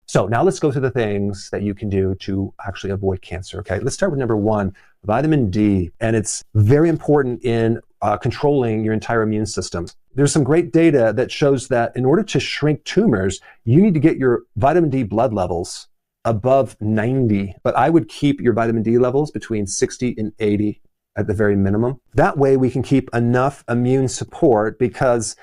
So now let's go through the things that you can do to actually avoid cancer. Okay, let's start with number one, vitamin D. And it's very important in controlling your entire immune system. There's some great data that shows that in order to shrink tumors, you need to get your vitamin D blood levels above 90. But I would keep your vitamin D levels between 60 and 80 at the very minimum. That way we can keep enough immune support, because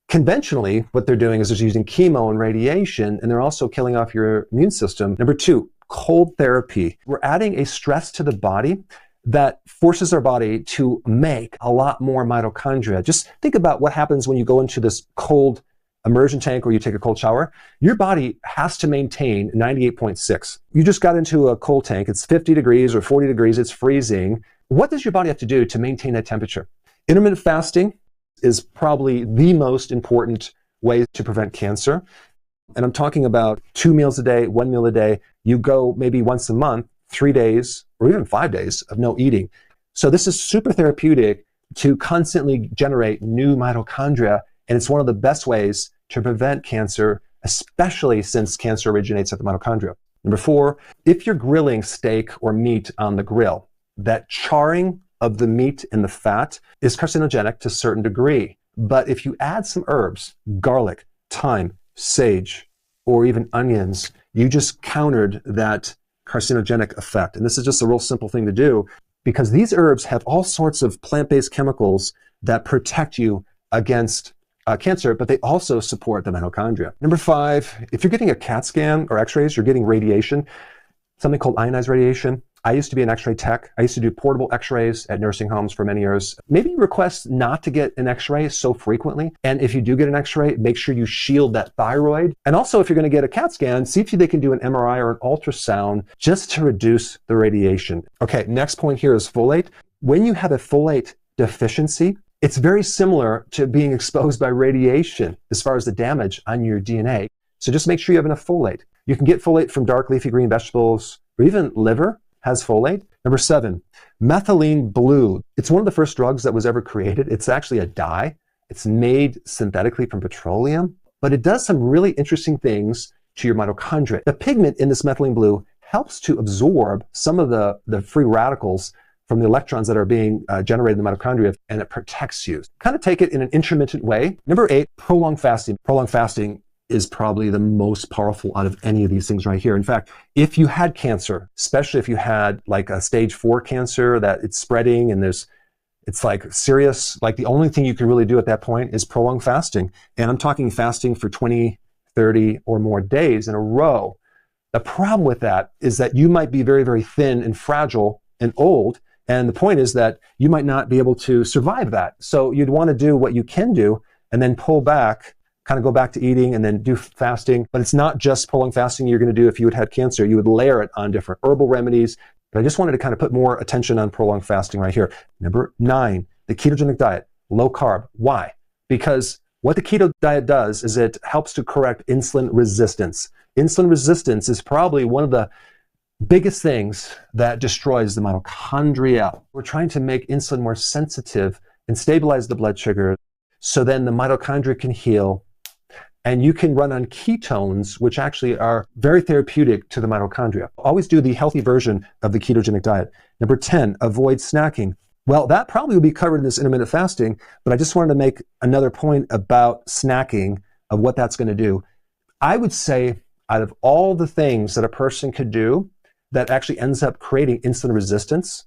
conventionally, what they're doing is they're using chemo and radiation, and they're also killing off your immune system. Number two, cold therapy. We're adding a stress to the body that forces our body to make a lot more mitochondria. Just think about what happens when you go into this cold immersion tank or you take a cold shower. Your body has to maintain 98.6. You just got into a cold tank. It's 50 degrees or 40 degrees. It's freezing. What does your body have to do to maintain that temperature? Intermittent fasting is probably the most important way to prevent cancer. And I'm talking about 2 meals a day, 1 meal a day. You go maybe once a month, 3 days, or even 5 days of no eating. So this is super therapeutic to constantly generate new mitochondria. And it's one of the best ways to prevent cancer, especially since cancer originates at the mitochondria. Number four, if you're grilling steak or meat on the grill, that charring of the meat and the fat is carcinogenic to a certain degree. But if you add some herbs, garlic, thyme, sage, or even onions, you just countered that carcinogenic effect. And this is just a real simple thing to do, because these herbs have all sorts of plant-based chemicals that protect you against cancer, but they also support the mitochondria. Number five, if you're getting a CAT scan or x-rays, you're getting radiation, something called ionized radiation. I used to be an x-ray tech. I used to do portable x-rays at nursing homes for many years. Maybe request not to get an x-ray so frequently. And if you do get an x-ray, make sure you shield that thyroid. And also, if you're going to get a CAT scan, see if they can do an MRI or an ultrasound just to reduce the radiation. Okay, next point here is folate. When you have a folate deficiency, it's very similar to being exposed by radiation as far as the damage on your DNA. So just make sure you have enough folate. You can get folate from dark leafy green vegetables, or even liver has folate. Number seven, methylene blue. It's one of the first drugs that was ever created. It's actually a dye. It's made synthetically from petroleum, but it does some really interesting things to your mitochondria. The pigment in this methylene blue helps to absorb some of the free radicals from the electrons that are being generated in the mitochondria, and it protects you. Kind of take it in an intermittent way. Number eight, prolonged fasting. Prolonged fasting is probably the most powerful out of any of these things right here. In fact, if you had cancer, especially if you had like a stage 4 cancer that it's spreading and it's like serious, like the only thing you can really do at that point is prolonged fasting. And I'm talking fasting for 20, 30 or more days in a row. The problem with that is that you might be very, very thin and fragile and old. And the point is that you might not be able to survive that. So you'd want to do what you can do and then pull back, kind of go back to eating and then do fasting. But it's not just prolonged fasting you're going to do if you had cancer. You would layer it on different herbal remedies. But I just wanted to kind of put more attention on prolonged fasting right here. Number 9, the ketogenic diet, low carb. Why? Because what the keto diet does is it helps to correct insulin resistance. Insulin resistance is probably one of the biggest things that destroys the mitochondria. We're trying to make insulin more sensitive and stabilize the blood sugar so then the mitochondria can heal. And you can run on ketones, which actually are very therapeutic to the mitochondria. Always do the healthy version of the ketogenic diet. Number 10, avoid snacking. Well, that probably will be covered in this intermittent fasting, but I just wanted to make another point about snacking, of what that's going to do. I would say out of all the things that a person could do that actually ends up creating insulin resistance,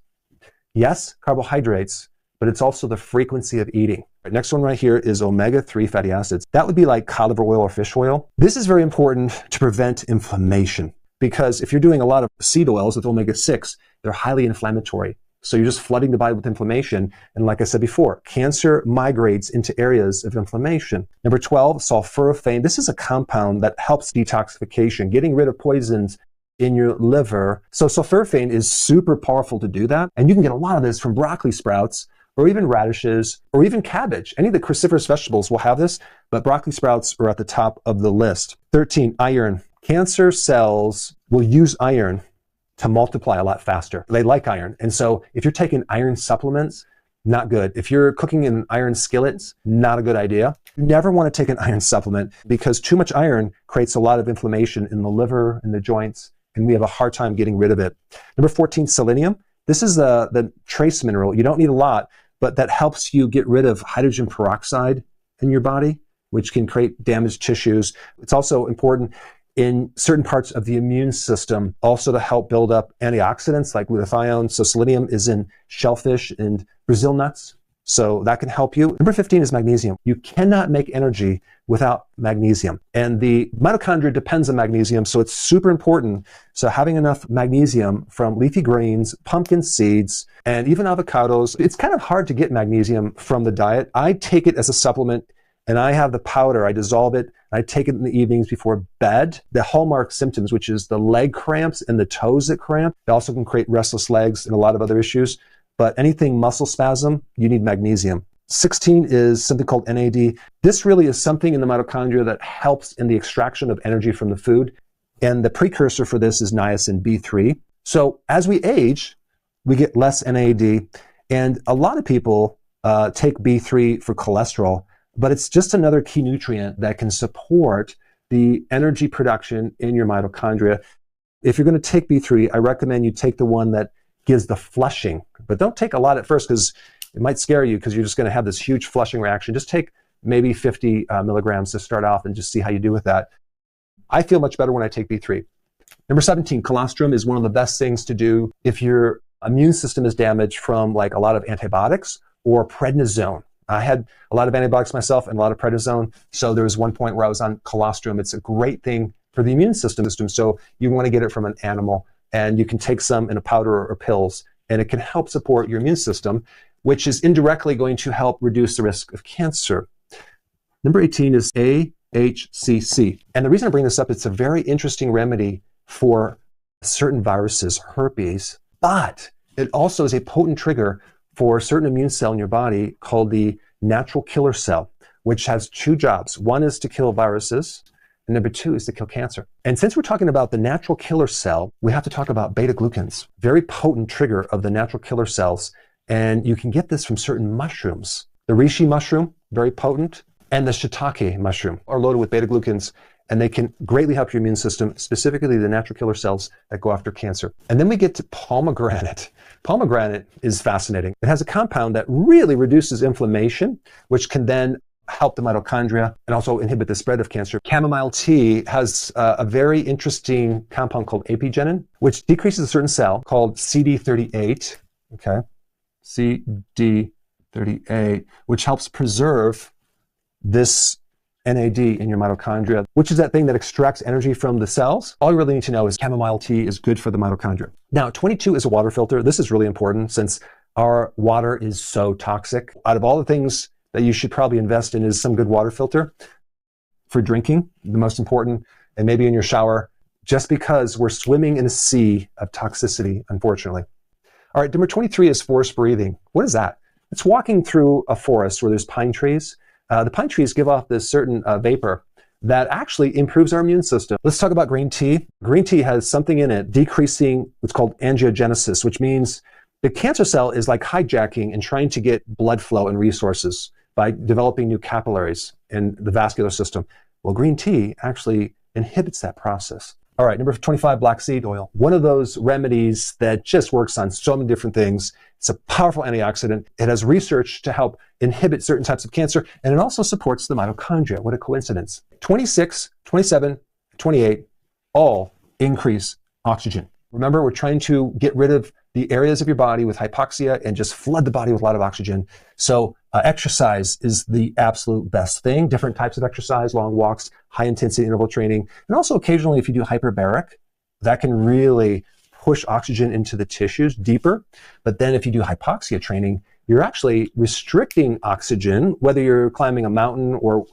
yes, carbohydrates, but it's also the frequency of eating. Next one right here is omega-3 fatty acids. That would be like cod liver oil or fish oil. This is very important to prevent inflammation, because if you're doing a lot of seed oils with omega-6, they're highly inflammatory. So you're just flooding the body with inflammation. And like I said before, cancer migrates into areas of inflammation. Number 12, sulforaphane. This is a compound that helps detoxification, getting rid of poisons in your liver. So sulforaphane is super powerful to do that. And you can get a lot of this from broccoli sprouts, or even radishes, or even cabbage. Any of the cruciferous vegetables will have this, but broccoli sprouts are at the top of the list. 13, iron. Cancer cells will use iron to multiply a lot faster. They like iron. And so if you're taking iron supplements, not good. If you're cooking in an iron skillet, not a good idea. You never want to take an iron supplement because too much iron creates a lot of inflammation in the liver and the joints, and we have a hard time getting rid of it. Number 14, selenium. This is the trace mineral. You don't need a lot, but that helps you get rid of hydrogen peroxide in your body, which can create damaged tissues. It's also important in certain parts of the immune system, also to help build up antioxidants like glutathione. So selenium is in shellfish and Brazil nuts. So that can help you. Number 15 is magnesium. You cannot make energy without magnesium. And the mitochondria depends on magnesium, so it's super important. So having enough magnesium from leafy greens, pumpkin seeds, and even avocados. It's kind of hard to get magnesium from the diet. I take it as a supplement, and I have the powder. I dissolve it. I take it in the evenings before bed. The hallmark symptoms, which is the leg cramps and the toes that cramp, it also can create restless legs and a lot of other issues. But anything muscle spasm, you need magnesium. 16 is something called NAD. This really is something in the mitochondria that helps in the extraction of energy from the food. And the precursor for this is niacin B3. So as we age, we get less NAD. And a lot of people take B3 for cholesterol, but it's just another key nutrient that can support the energy production in your mitochondria. If you're going to take B3, I recommend you take the one that gives the flushing, but don't take a lot at first because it might scare you because you're just going to have this huge flushing reaction. Just take maybe 50 milligrams to start off and just see how you do with that. I feel much better when I take B3. Number 17, colostrum is one of the best things to do if your immune system is damaged from like a lot of antibiotics or prednisone. I had a lot of antibiotics myself and a lot of prednisone. So there was one point where I was on colostrum. It's a great thing for the immune system. So you want to get it from an animal, and you can take some in a powder or pills, and it can help support your immune system, which is indirectly going to help reduce the risk of cancer. Number 18 is AHCC. And the reason I bring this up, it's a very interesting remedy for certain viruses, herpes, but it also is a potent trigger for a certain immune cell in your body called the natural killer cell, which has two jobs. One is to kill viruses, and number two is to kill cancer. And since we're talking about the natural killer cell, we have to talk about beta-glucans, very potent trigger of the natural killer cells. And you can get this from certain mushrooms. The reishi mushroom, very potent, and the shiitake mushroom are loaded with beta-glucans, and they can greatly help your immune system, specifically the natural killer cells that go after cancer. And then we get to pomegranate. Pomegranate is fascinating. It has a compound that really reduces inflammation, which can then help the mitochondria and also inhibit the spread of cancer. Chamomile tea has a very interesting compound called apigenin, which decreases a certain cell called CD38, okay? CD38, which helps preserve this NAD in your mitochondria, which is that thing that extracts energy from the cells. All you really need to know is chamomile tea is good for the mitochondria. Now, 22 is a water filter. This is really important since our water is so toxic. Out of all the things that you should probably invest in is some good water filter for drinking, the most important, and maybe in your shower, just because we're swimming in a sea of toxicity, unfortunately. All right, number 23 is forest breathing. What is that? It's walking through a forest where there's pine trees. The pine trees give off this certain vapor that actually improves our immune system. Let's talk about green tea. Green tea has something in it decreasing what's called angiogenesis, which means the cancer cell is like hijacking and trying to get blood flow and resources by developing new capillaries in the vascular system. Well, green tea actually inhibits that process. All right, number 25, black seed oil. One of those remedies that just works on so many different things. It's a powerful antioxidant. It has research to help inhibit certain types of cancer, and it also supports the mitochondria. What a coincidence. 26, 27, 28, all increase oxygen. Remember, we're trying to get rid of the areas of your body with hypoxia and just flood the body with a lot of oxygen. So exercise is the absolute best thing. Different types of exercise, long walks, high intensity interval training. And also occasionally if you do hyperbaric, that can really push oxygen into the tissues deeper. But then if you do hypoxia training, you're actually restricting oxygen, whether you're climbing a mountain or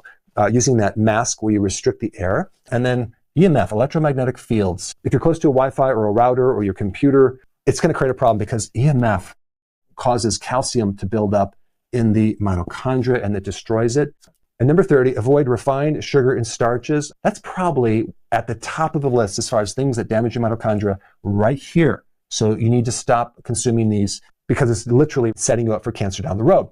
using that mask where you restrict the air. And then EMF, electromagnetic fields. If you're close to a Wi-Fi or a router or your computer, it's going to create a problem because EMF causes calcium to build up in the mitochondria and it destroys it. And number 30, avoid refined sugar and starches. That's probably at the top of the list as far as things that damage your mitochondria right here. So you need to stop consuming these. because it's literally setting you up for cancer down the road.